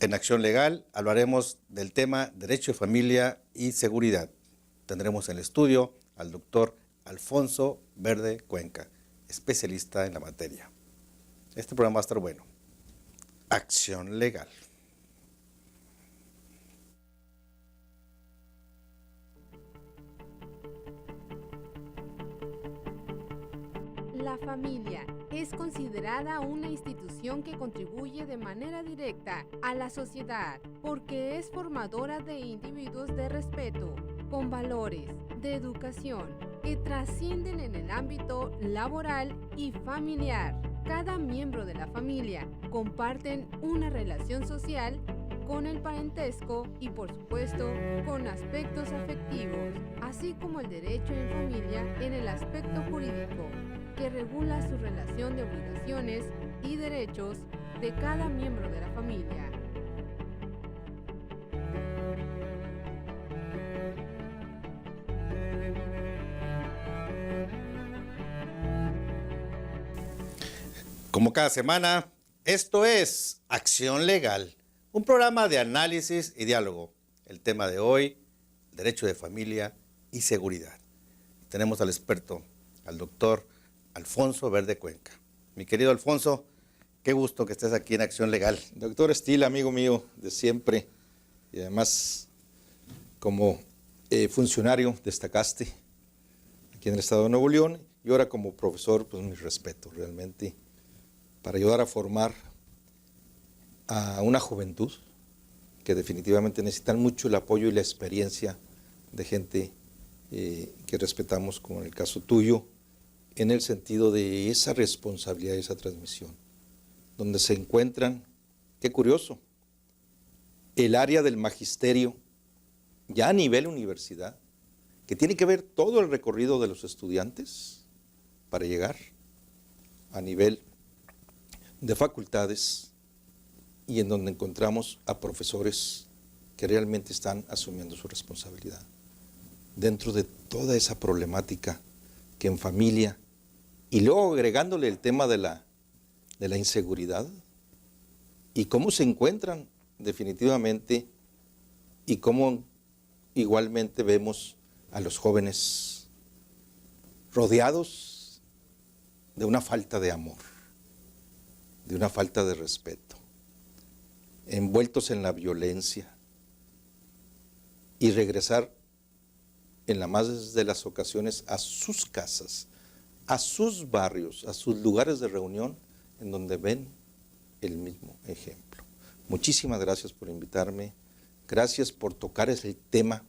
En Acción Legal hablaremos del tema Derecho de Familia y Seguridad. Tendremos en el estudio al doctor Alfonso Verde Cuenca, especialista en la materia. Este programa va a estar bueno. Acción Legal. La familia es considerada una institución que contribuye de manera directa a la sociedad porque es formadora de individuos de respeto, con valores, de educación, que trascienden en el ámbito laboral y familiar. Cada miembro de la familia comparten una relación social con el parentesco y, por supuesto, con aspectos afectivos, así como el derecho en familia en el aspecto jurídico, que regula su relación de obligaciones y derechos de cada miembro de la familia. Como cada semana, esto es Acción Legal, un programa de análisis y diálogo. El tema de hoy, Derecho de Familia y Seguridad. Tenemos al experto, al doctor Alfonso Verde Cuenca. Mi querido Alfonso, qué gusto que estés aquí en Acción Legal. Doctor Estila, amigo mío de siempre, y además como funcionario destacaste aquí en el estado de Nuevo León, y ahora como profesor, pues mi respeto realmente, para ayudar a formar a una juventud que definitivamente necesitan mucho el apoyo y la experiencia de gente que respetamos, como en el caso tuyo, en el sentido de esa responsabilidad, esa transmisión, donde se encuentran, qué curioso, el área del magisterio, ya a nivel universidad, que tiene que ver todo el recorrido de los estudiantes para llegar a nivel de facultades, y en donde encontramos a profesores que realmente están asumiendo su responsabilidad. Dentro de toda esa problemática que en familia, y luego agregándole el tema de la inseguridad, y cómo se encuentran definitivamente, y cómo igualmente vemos a los jóvenes rodeados de una falta de amor, de una falta de respeto, envueltos en la violencia, y regresar en la más de las ocasiones a sus casas, a sus barrios, a sus lugares de reunión, en donde ven el mismo ejemplo. Muchísimas gracias por invitarme, gracias por tocar ese tema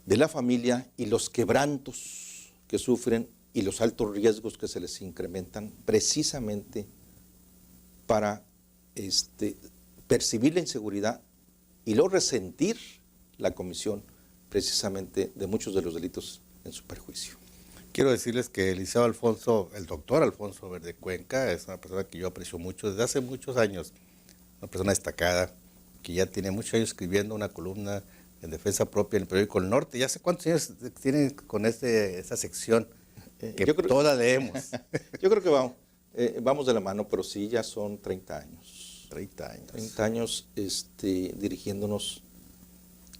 de la familia y los quebrantos que sufren y los altos riesgos que se les incrementan precisamente para percibir la inseguridad y luego resentir la comisión precisamente de muchos de los delitos en su perjuicio. Quiero decirles que el licenciado Alfonso, el doctor Alfonso Verde Cuenca, es una persona que yo aprecio mucho desde hace muchos años, una persona destacada, que ya tiene muchos años escribiendo una columna en defensa propia en el periódico El Norte. ¿Ya sé cuántos años tiene con esa sección que toda leemos? Yo creo que vamos de la mano, pero sí, ya son 30 años. 30 años. 30 años dirigiéndonos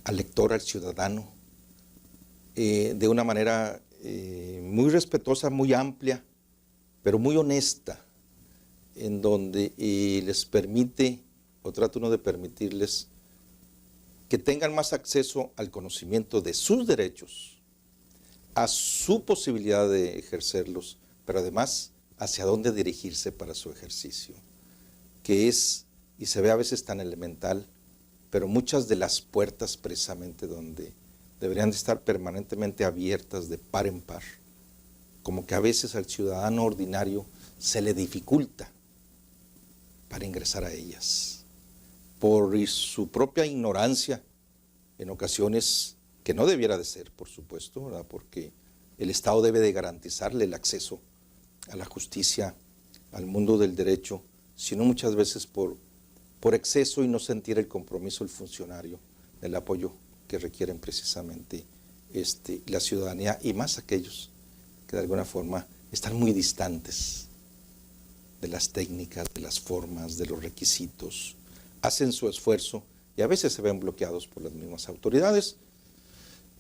al lector, al ciudadano, de una manera muy respetuosa, muy amplia, pero muy honesta, en donde les permite, o trata uno de permitirles, que tengan más acceso al conocimiento de sus derechos, a su posibilidad de ejercerlos, pero además hacia dónde dirigirse para su ejercicio, que es, y se ve a veces tan elemental, pero muchas de las puertas precisamente donde deberían de estar permanentemente abiertas de par en par, como que a veces al ciudadano ordinario se le dificulta para ingresar a ellas, por su propia ignorancia, en ocasiones que no debiera de ser, por supuesto, ¿verdad? Porque el Estado debe de garantizarle el acceso a la justicia, al mundo del derecho, sino muchas veces por exceso y no sentir el compromiso del funcionario, del apoyo que requieren precisamente la ciudadanía, y más aquellos que de alguna forma están muy distantes de las técnicas, de las formas, de los requisitos, hacen su esfuerzo y a veces se ven bloqueados por las mismas autoridades.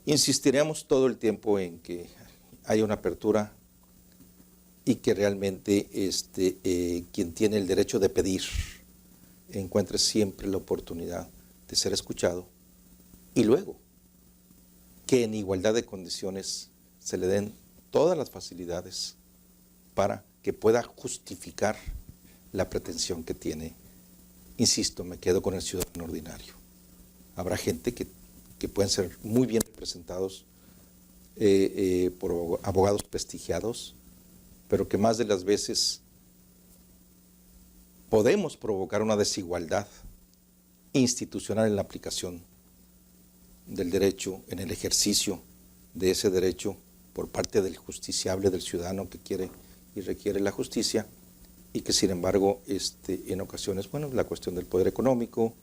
Insistiremos todo el tiempo en que haya una apertura y que realmente quien tiene el derecho de pedir encuentre siempre la oportunidad de ser escuchado y luego que en igualdad de condiciones se le den todas las facilidades para que pueda justificar la pretensión que tiene. Insisto, me quedo con el ciudadano ordinario. Habrá gente que pueden ser muy bien representados por abogados prestigiados, pero que más de las veces podemos provocar una desigualdad institucional en la aplicación del derecho, en el ejercicio de ese derecho por parte del justiciable, del ciudadano que quiere y requiere la justicia, y que sin embargo en ocasiones, bueno, la cuestión del poder económico,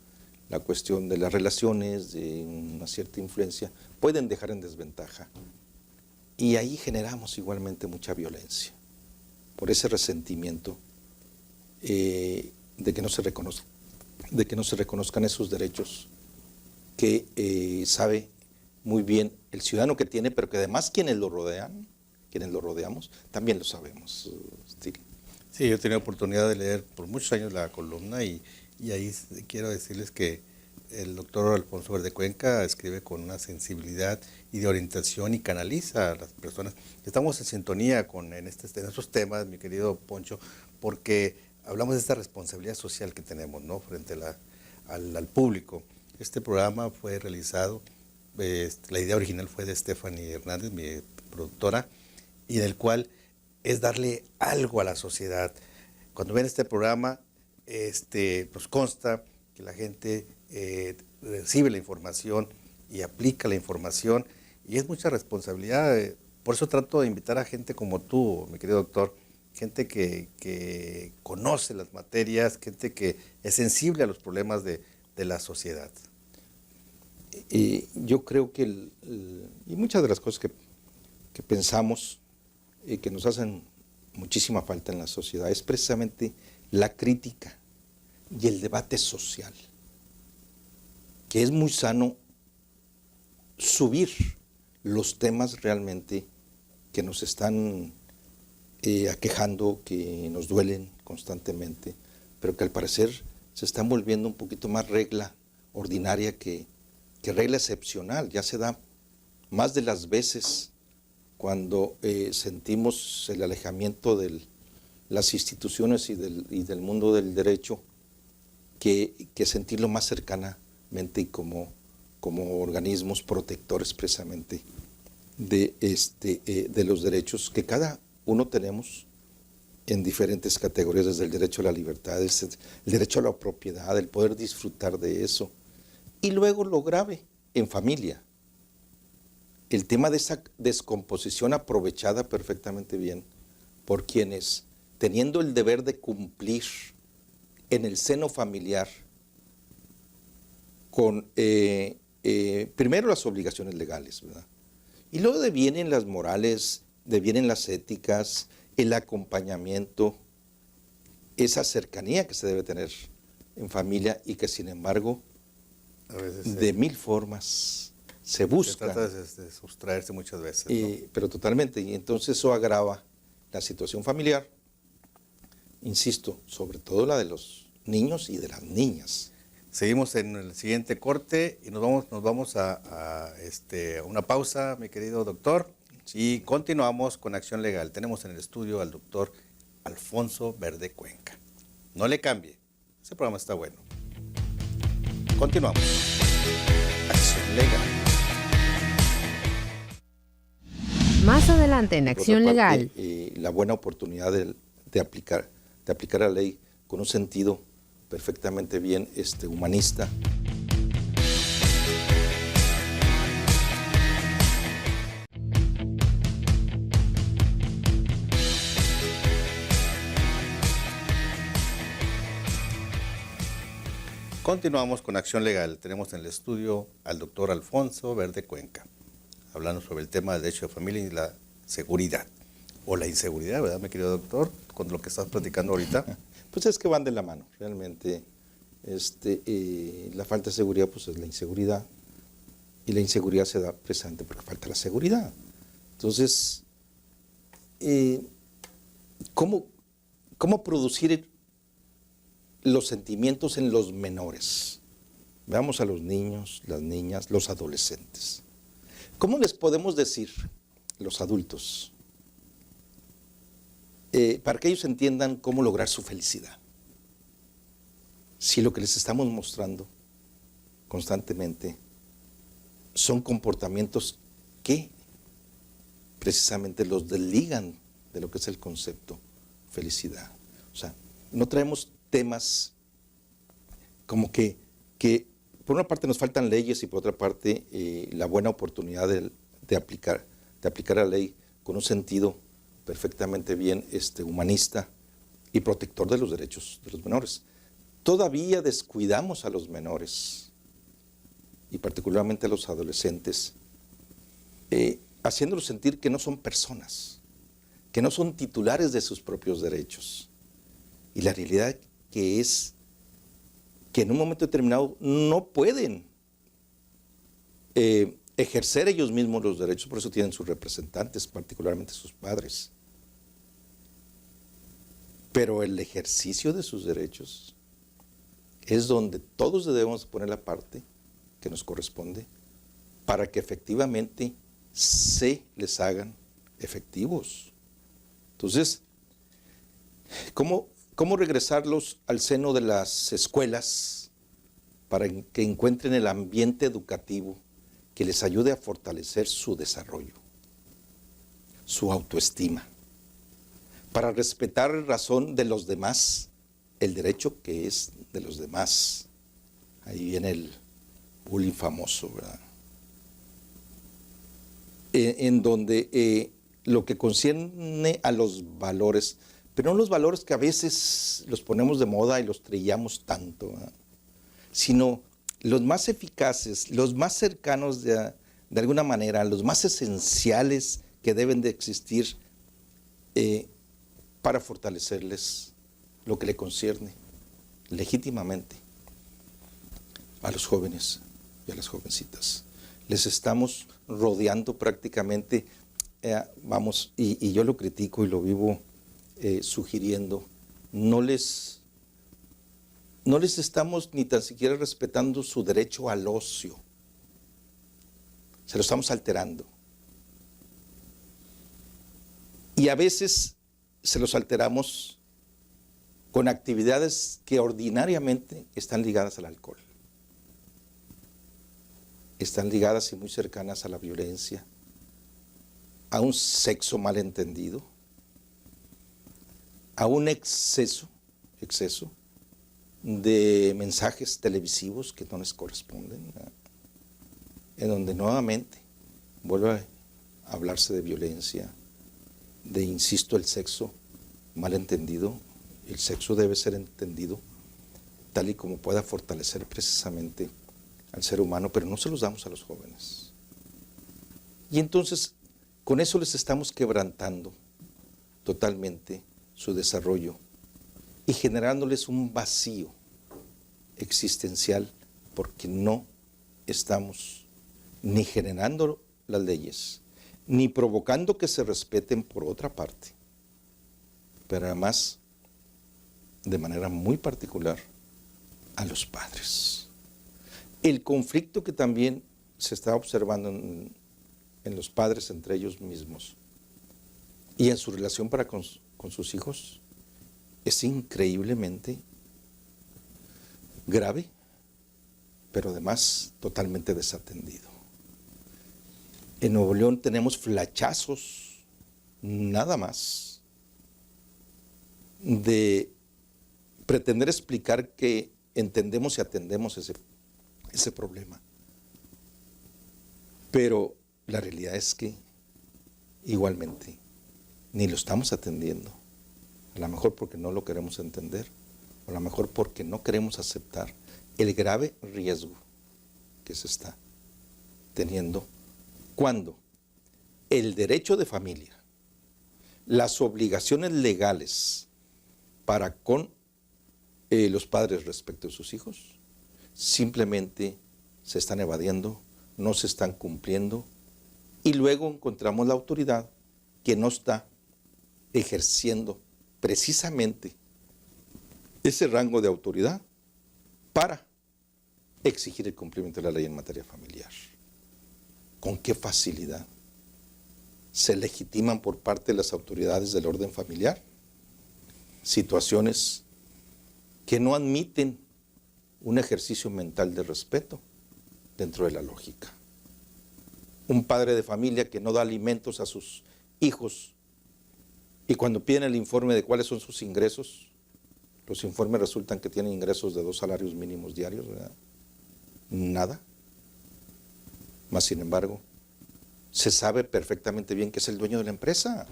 la cuestión de las relaciones, de una cierta influencia, pueden dejar en desventaja. Y ahí generamos igualmente mucha violencia, por ese resentimiento de que no se reconozcan esos derechos que sabe muy bien el ciudadano que tiene, pero que además quienes lo rodeamos, también lo sabemos. Sí, yo he tenido oportunidad de leer por muchos años la columna y ahí quiero decirles que el doctor Alfonso Verdecuenca escribe con una sensibilidad y de orientación y canaliza a las personas. Estamos en sintonía en estos temas, mi querido Poncho, porque hablamos de esta responsabilidad social que tenemos, ¿no?, frente al público. Este programa fue realizado, la idea original fue de Stephanie Hernández, mi productora, y en el cual es darle algo a la sociedad. Cuando ven este programa, pues consta que la gente recibe la información y aplica la información, y es mucha responsabilidad. Por eso trato de invitar a gente como tú, mi querido doctor, gente que conoce las materias, gente que es sensible a los problemas de la sociedad. Yo creo que y muchas de las cosas que pensamos que nos hacen muchísima falta en la sociedad es precisamente la crítica y el debate social, que es muy sano subir los temas realmente que nos están aquejando, que nos duelen constantemente, pero que al parecer se están volviendo un poquito más regla ordinaria que regla excepcional. Ya se da más de las veces cuando sentimos el alejamiento de las instituciones y del mundo del derecho, que sentirlo más cercanamente y como organismos protectores precisamente de los derechos que cada uno tenemos en diferentes categorías, desde el derecho a la libertad, el derecho a la propiedad, el poder disfrutar de eso. Y luego lo grave, en familia, el tema de esa descomposición aprovechada perfectamente bien por quienes, teniendo el deber de cumplir en el seno familiar con primero las obligaciones legales, ¿verdad?, y luego devienen las morales, devienen las éticas, el acompañamiento, esa cercanía que se debe tener en familia y que sin embargo A veces de mil formas se busca. Se trata de sustraerse muchas veces, ¿no? Pero totalmente, y entonces eso agrava la situación familiar, insisto, sobre todo la de los niños y de las niñas. Seguimos en el siguiente corte y nos vamos a una pausa, mi querido doctor, y continuamos con Acción Legal. Tenemos en el estudio al doctor Alfonso Verdecuenca. No le cambie, ese programa está bueno. Continuamos. Acción Legal. Más adelante en Acción Por otra Legal. parte, la buena oportunidad de aplicar la ley con un sentido perfectamente bien humanista. Continuamos con Acción Legal. Tenemos en el estudio al doctor Alfonso Verdecuenca, hablando sobre el tema del derecho de familia y la seguridad, o la inseguridad, ¿verdad, mi querido doctor? Con lo que estás platicando ahorita. Pues es que van de la mano, realmente. La falta de seguridad pues es la inseguridad, y la inseguridad se da precisamente porque falta la seguridad. Entonces, ¿cómo producir los sentimientos en los menores? Veamos a los niños, las niñas, los adolescentes. ¿Cómo les podemos decir, los adultos, para que ellos entiendan cómo lograr su felicidad? Si lo que les estamos mostrando constantemente son comportamientos que precisamente los desligan de lo que es el concepto felicidad. O sea, no traemos temas como que por una parte nos faltan leyes y por otra parte la buena oportunidad de aplicar la ley con un sentido perfectamente bien humanista y protector de los derechos de los menores. Todavía descuidamos a los menores y particularmente a los adolescentes, haciéndolos sentir que no son personas, que no son titulares de sus propios derechos. Y la realidad que es que en un momento determinado no pueden ejercer ellos mismos los derechos, por eso tienen sus representantes, particularmente sus padres. Pero el ejercicio de sus derechos es donde todos debemos poner la parte que nos corresponde para que efectivamente se les hagan efectivos. Entonces, ¿cómo regresarlos al seno de las escuelas para que encuentren el ambiente educativo que les ayude a fortalecer su desarrollo, su autoestima, para respetar razón de los demás, el derecho que es de los demás? Ahí viene el bullying famoso, ¿verdad? En donde lo que concierne a los valores, pero no los valores que a veces los ponemos de moda y los trillamos tanto, ¿verdad? Sino los más eficaces, los más cercanos de alguna manera, los más esenciales que deben de existir para fortalecerles lo que le concierne legítimamente a los jóvenes y a las jovencitas. Les estamos rodeando prácticamente, y yo lo critico y lo vivo sugiriendo, no les estamos ni tan siquiera respetando su derecho al ocio. Se lo estamos alterando. Y a veces se los alteramos con actividades que ordinariamente están ligadas al alcohol. Están ligadas y muy cercanas a la violencia, a un sexo malentendido, a un exceso de mensajes televisivos que no les corresponden, en donde nuevamente vuelve a hablarse de violencia, de, insisto, el sexo malentendido. El sexo debe ser entendido tal y como pueda fortalecer precisamente al ser humano, pero no se los damos a los jóvenes. Y entonces, con eso les estamos quebrantando totalmente su desarrollo y generándoles un vacío existencial, porque no estamos ni generando las leyes, ni provocando que se respeten por otra parte, pero además, de manera muy particular, a los padres. El conflicto que también se está observando en los padres entre ellos mismos y en su relación para con sus hijos es increíblemente grave, pero además totalmente desatendido. En Nuevo León tenemos flachazos, nada más, de pretender explicar que entendemos y atendemos ese problema. Pero la realidad es que igualmente ni lo estamos atendiendo. A lo mejor porque no lo queremos entender, o a lo mejor porque no queremos aceptar el grave riesgo que se está teniendo cuando el derecho de familia, las obligaciones legales para con los padres respecto a sus hijos. Simplemente se están evadiendo, no se están cumpliendo, y luego encontramos la autoridad que no está ejerciendo precisamente ese rango de autoridad para exigir el cumplimiento de la ley en materia familiar. ¿Con qué facilidad se legitiman por parte de las autoridades del orden familiar situaciones que no admiten un ejercicio mental de respeto dentro de la lógica? Un padre de familia que no da alimentos a sus hijos y cuando piden el informe de cuáles son sus ingresos, los informes resultan que tienen ingresos de 2 salarios mínimos diarios, ¿verdad? Nada. Más sin embargo, se sabe perfectamente bien que es el dueño de la empresa.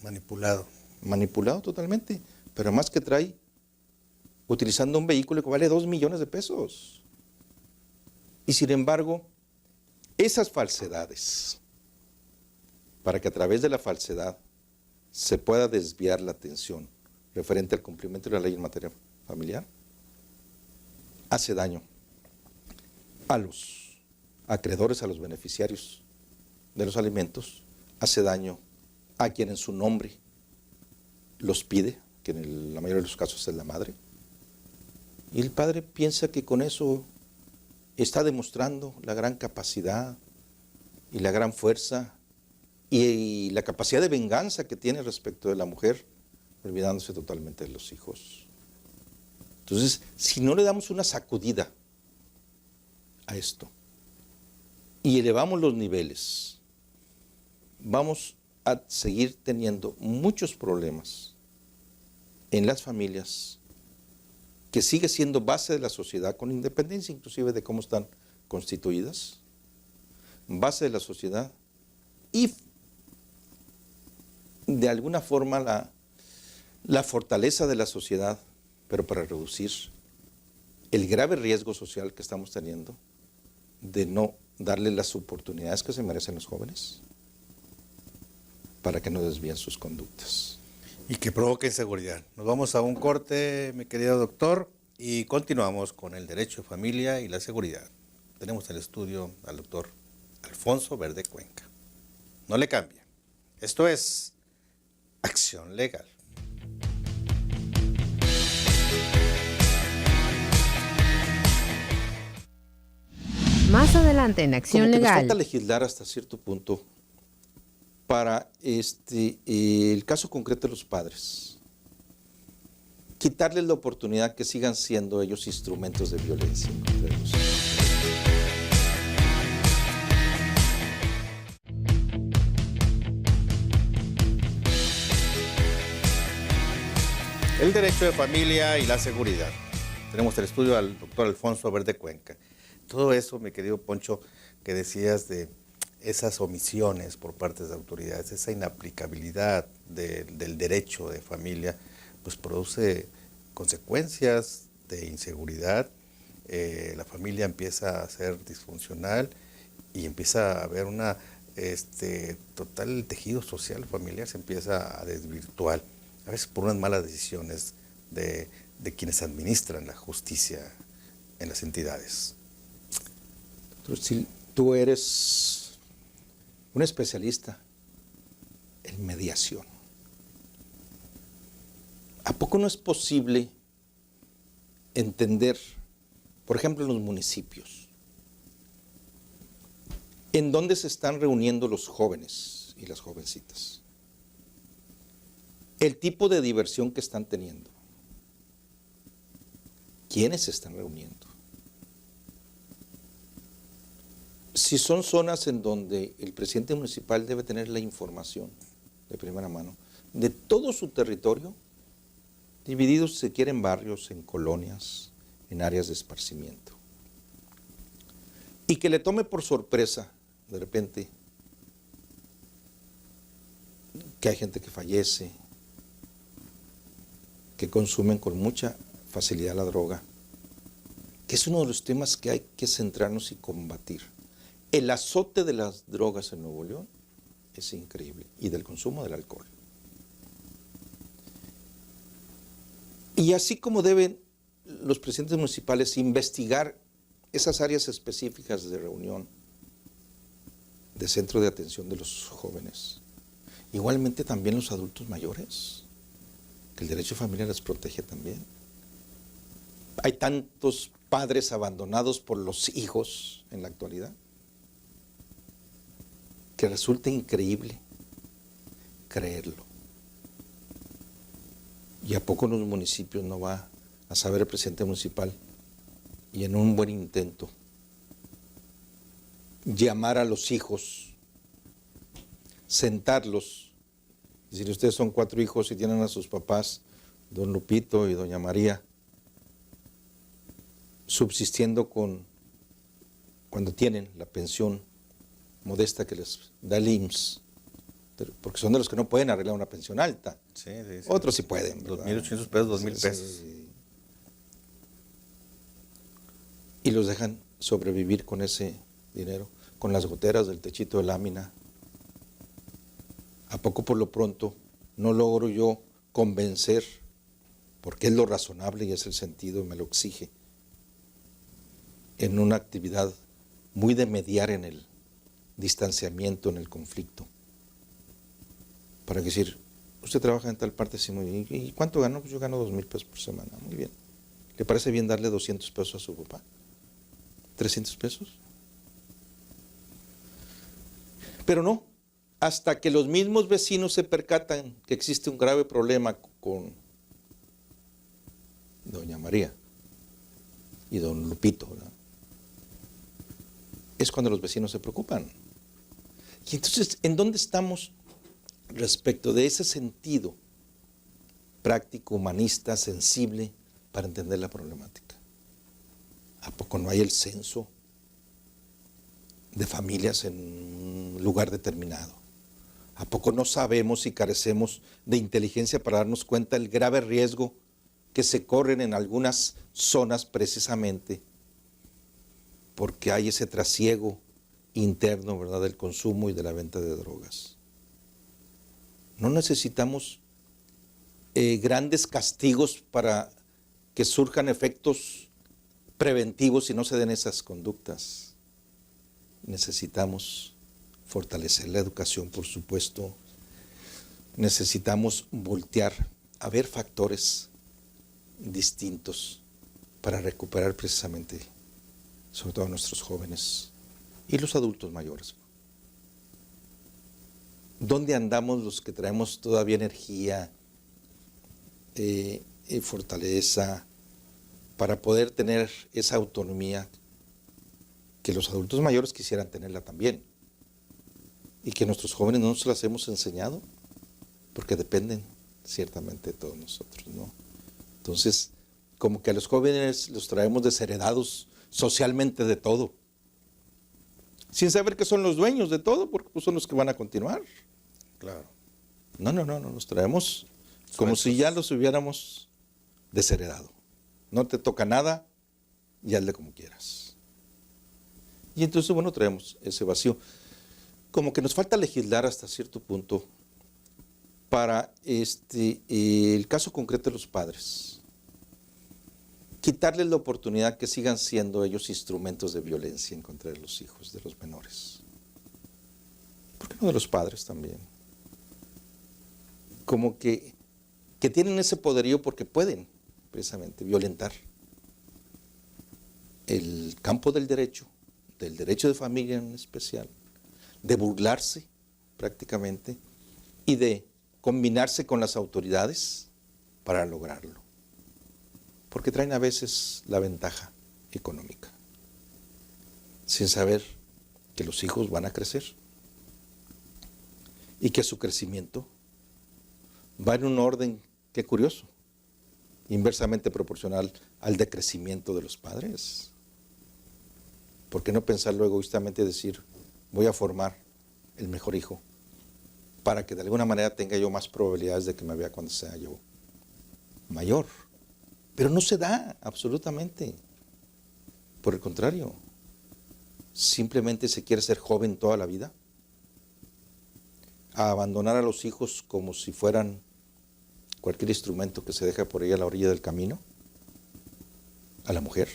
Manipulado. Manipulado totalmente. Pero además que trae, utilizando un vehículo que vale 2 millones de pesos. Y sin embargo, esas falsedades, para que a través de la falsedad se pueda desviar la atención referente al cumplimiento de la ley en materia familiar, hace daño a los acreedores, a los beneficiarios de los alimentos, hace daño a quien en su nombre los pide, que en la mayoría de los casos es la madre, y el padre piensa que con eso está demostrando la gran capacidad y la gran fuerza y la capacidad de venganza que tiene respecto de la mujer, olvidándose totalmente de los hijos. Entonces, si no le damos una sacudida a esto y elevamos los niveles, vamos a seguir teniendo muchos problemas en las familias, que sigue siendo base de la sociedad, con independencia inclusive de cómo están constituidas, base de la sociedad, y de alguna forma la fortaleza de la sociedad, pero para reducir el grave riesgo social que estamos teniendo de no darle las oportunidades que se merecen los jóvenes para que no desvíen sus conductas. Y que provoque inseguridad. Nos vamos a un corte, mi querido doctor, y continuamos con el derecho de familia y la seguridad. Tenemos en el estudio al doctor Alfonso Verde Cuenca. No le cambie. Esto es Acción Legal. Más adelante en Acción Como que Legal. nos falta legislar hasta cierto punto para el caso concreto de los padres. Quitarles la oportunidad que sigan siendo ellos instrumentos de violencia contra ellos. El derecho de familia y la seguridad. Tenemos en el estudio al doctor Alfonso Verde Cuenca. Todo eso, mi querido Poncho, que decías de esas omisiones por parte de las autoridades, esa inaplicabilidad del derecho de familia, pues produce consecuencias de inseguridad. La familia empieza a ser disfuncional y empieza a haber una total tejido social familiar se empieza a desvirtuar, a veces por unas malas decisiones de quienes administran la justicia en las entidades. Si tú eres un especialista en mediación, ¿a poco no es posible entender, por ejemplo, en los municipios, en dónde se están reuniendo los jóvenes y las jovencitas? El tipo de diversión que están teniendo. ¿Quiénes se están reuniendo? Si son zonas en donde el presidente municipal debe tener la información de primera mano de todo su territorio, divididos si se quiere en barrios, en colonias, en áreas de esparcimiento. Y que le tome por sorpresa, de repente, que hay gente que fallece, que consumen con mucha facilidad la droga, que es uno de los temas que hay que centrarnos y combatir. El azote de las drogas en Nuevo León es increíble, y del consumo del alcohol. Y así como deben los presidentes municipales investigar esas áreas específicas de reunión, de centro de atención de los jóvenes, igualmente también los adultos mayores, que el derecho de familia les protege también. Hay tantos padres abandonados por los hijos en la actualidad que resulta increíble creerlo. ¿Y a poco en los municipios no va a saber el presidente municipal y en un buen intento llamar a los hijos, sentarlos, decir, ustedes son 4 hijos y tienen a sus papás, don Lupito y doña María, subsistiendo cuando tienen la pensión modesta que les da el IMSS, porque son de los que no pueden arreglar una pensión alta. Sí, sí, sí. Otros sí pueden, ¿verdad? 2.800 pesos, 2.000 pesos. Sí. Y los dejan sobrevivir con ese dinero, con las goteras del techito de lámina. ¿A poco por lo pronto no logro yo convencer, porque es lo razonable y es el sentido y me lo exige, en una actividad muy de mediar en el distanciamiento, en el conflicto? Para decir, usted trabaja en tal parte, sí, muy bien. ¿Y cuánto ganó? Pues yo gano 2,000 pesos por semana. Muy bien. ¿Le parece bien darle 200 pesos a su papá? ¿300 pesos? Pero no, hasta que los mismos vecinos se percatan que existe un grave problema con doña María y don Lupito, ¿verdad? Es cuando los vecinos se preocupan. Y entonces, ¿en dónde estamos respecto de ese sentido práctico, humanista, sensible para entender la problemática? ¿A poco no hay el censo de familias en un lugar determinado? ¿A poco no sabemos y carecemos de inteligencia para darnos cuenta del grave riesgo que se corren en algunas zonas precisamente porque hay ese trasiego interno, ¿verdad?, del consumo y de la venta de drogas? No necesitamos grandes castigos para que surjan efectos preventivos y no se den esas conductas. Necesitamos fortalecer la educación, por supuesto. Necesitamos voltear a ver factores distintos para recuperar precisamente, sobre todo a nuestros jóvenes y los adultos mayores. ¿Dónde andamos los que traemos todavía energía, fortaleza, para poder tener esa autonomía que los adultos mayores quisieran tenerla también? Y que nuestros jóvenes no nos las hemos enseñado, porque dependen ciertamente de todos nosotros, ¿no? Entonces, como que a los jóvenes los traemos desheredados socialmente de todo, sin saber que son los dueños de todo, porque pues son los que van a continuar. Claro. No, los traemos como si ya los hubiéramos desheredado. No te toca nada y hazle como quieras. Y entonces, bueno, traemos ese vacío. Como que nos falta legislar hasta cierto punto para el caso concreto de los padres. Quitarles la oportunidad que sigan siendo ellos instrumentos de violencia en contra de los hijos, de los menores. ¿Por qué no de los padres también? Como que tienen ese poderío porque pueden precisamente violentar el campo del derecho de familia en especial, de burlarse prácticamente y de combinarse con las autoridades para lograrlo. Porque traen a veces la ventaja económica, sin saber que los hijos van a crecer y que su crecimiento va en un orden, qué curioso, inversamente proporcional al decrecimiento de los padres. ¿Por qué no pensarlo egoístamente y decir, voy a formar el mejor hijo para que de alguna manera tenga yo más probabilidades de que me vea cuando sea yo mayor? Pero no se da absolutamente. Por el contrario, simplemente se quiere ser joven toda la vida, a abandonar a los hijos como si fueran cualquier instrumento que se deja por ahí a la orilla del camino, a la mujer.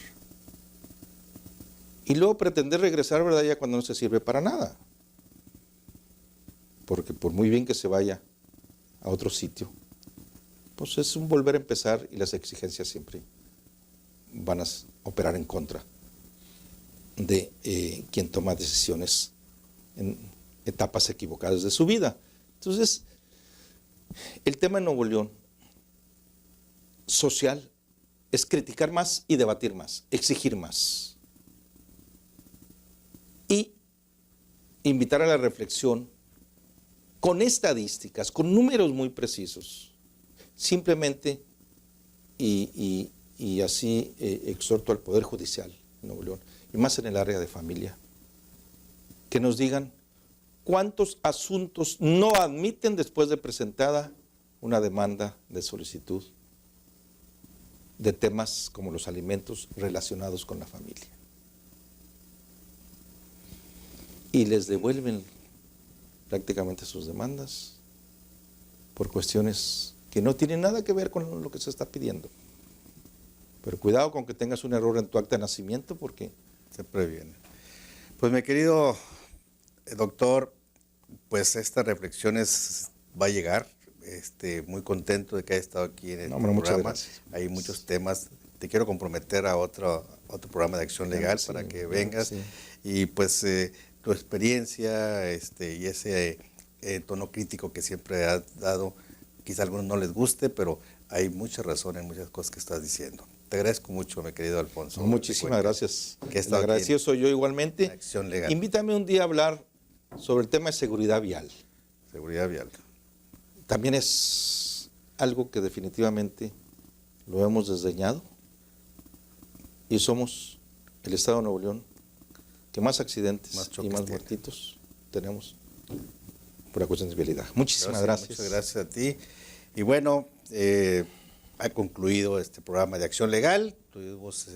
Y luego pretender regresar, ¿verdad?, ya cuando no se sirve para nada. Porque por muy bien que se vaya a otro sitio, pues es un volver a empezar y las exigencias siempre van a operar en contra de quien toma decisiones en etapas equivocadas de su vida. Entonces, el tema en Nuevo León social es criticar más y debatir más, exigir más. Y invitar a la reflexión con estadísticas, con números muy precisos. Simplemente, y así exhorto al Poder Judicial en Nuevo León, y más en el área de familia, que nos digan cuántos asuntos no admiten después de presentada una demanda de solicitud de temas como los alimentos relacionados con la familia. Y les devuelven prácticamente sus demandas por cuestiones que no tienen nada que ver con lo que se está pidiendo. Pero cuidado con que tengas un error en tu acta de nacimiento, porque se previene. Pues mi querido doctor, pues estas reflexiones va a llegar. Muy contento de que haya estado aquí en el programa. Muchas gracias. Hay muchos temas. Te quiero comprometer a otro programa de acción legal para que vengas. Sí. Y pues tu experiencia y ese tono crítico que siempre has dado, quizá a algunos no les guste, pero hay mucha razón en muchas cosas que estás diciendo. Te agradezco mucho, mi querido Alfonso. Muchísimas gracias. El agradecido soy yo igualmente. Acción legal. Invítame un día a hablar sobre el tema de seguridad vial. Seguridad vial. También es algo que definitivamente lo hemos desdeñado y somos el Estado de Nuevo León que más accidentes y más muertitos tenemos por la cuestión de vialidad. Muchísimas gracias. Muchas gracias a ti. Y bueno, ha concluido este programa de Acción Legal. Tuvimos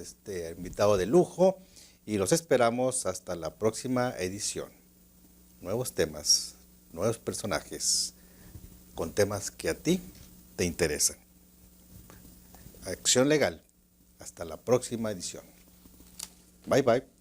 invitado de lujo y los esperamos hasta la próxima edición. Nuevos temas, nuevos personajes, con temas que a ti te interesan. Acción Legal. Hasta la próxima edición. Bye, bye.